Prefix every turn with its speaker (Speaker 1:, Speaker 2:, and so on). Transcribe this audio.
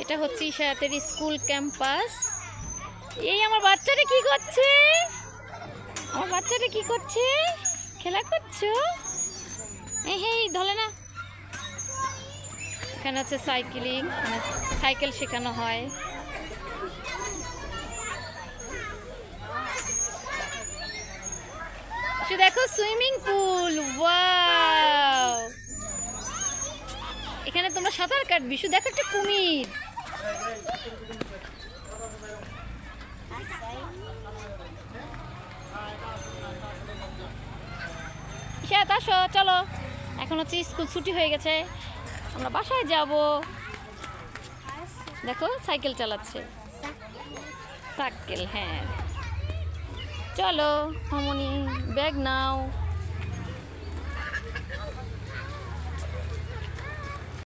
Speaker 1: এটা হচ্ছে ইশারাতের school campus. এই আমার বাচ্চাটা কি করছে? আমার বাচ্চাটা কি করছে? খেলা করছো? এই হেই ধরে না। এখানে হচ্ছে সাইকেলিং, মানে সাইকেল শেখানো হয়। দেখো সুইমিং পুল, ওয়াও! এখানে তোমরা সাঁতার কাটবি। শুধু দেখো একটা কুমির। ইশারাত আসো, চলো। এখন হচ্ছে স্কুল ছুটি হয়ে গেছে, আমরা বাসায় যাব। দেখো সাইকেল চালাচ্ছে, সাইকেল। হ্যাঁ চলো মামনি, ব্যাগ নাও।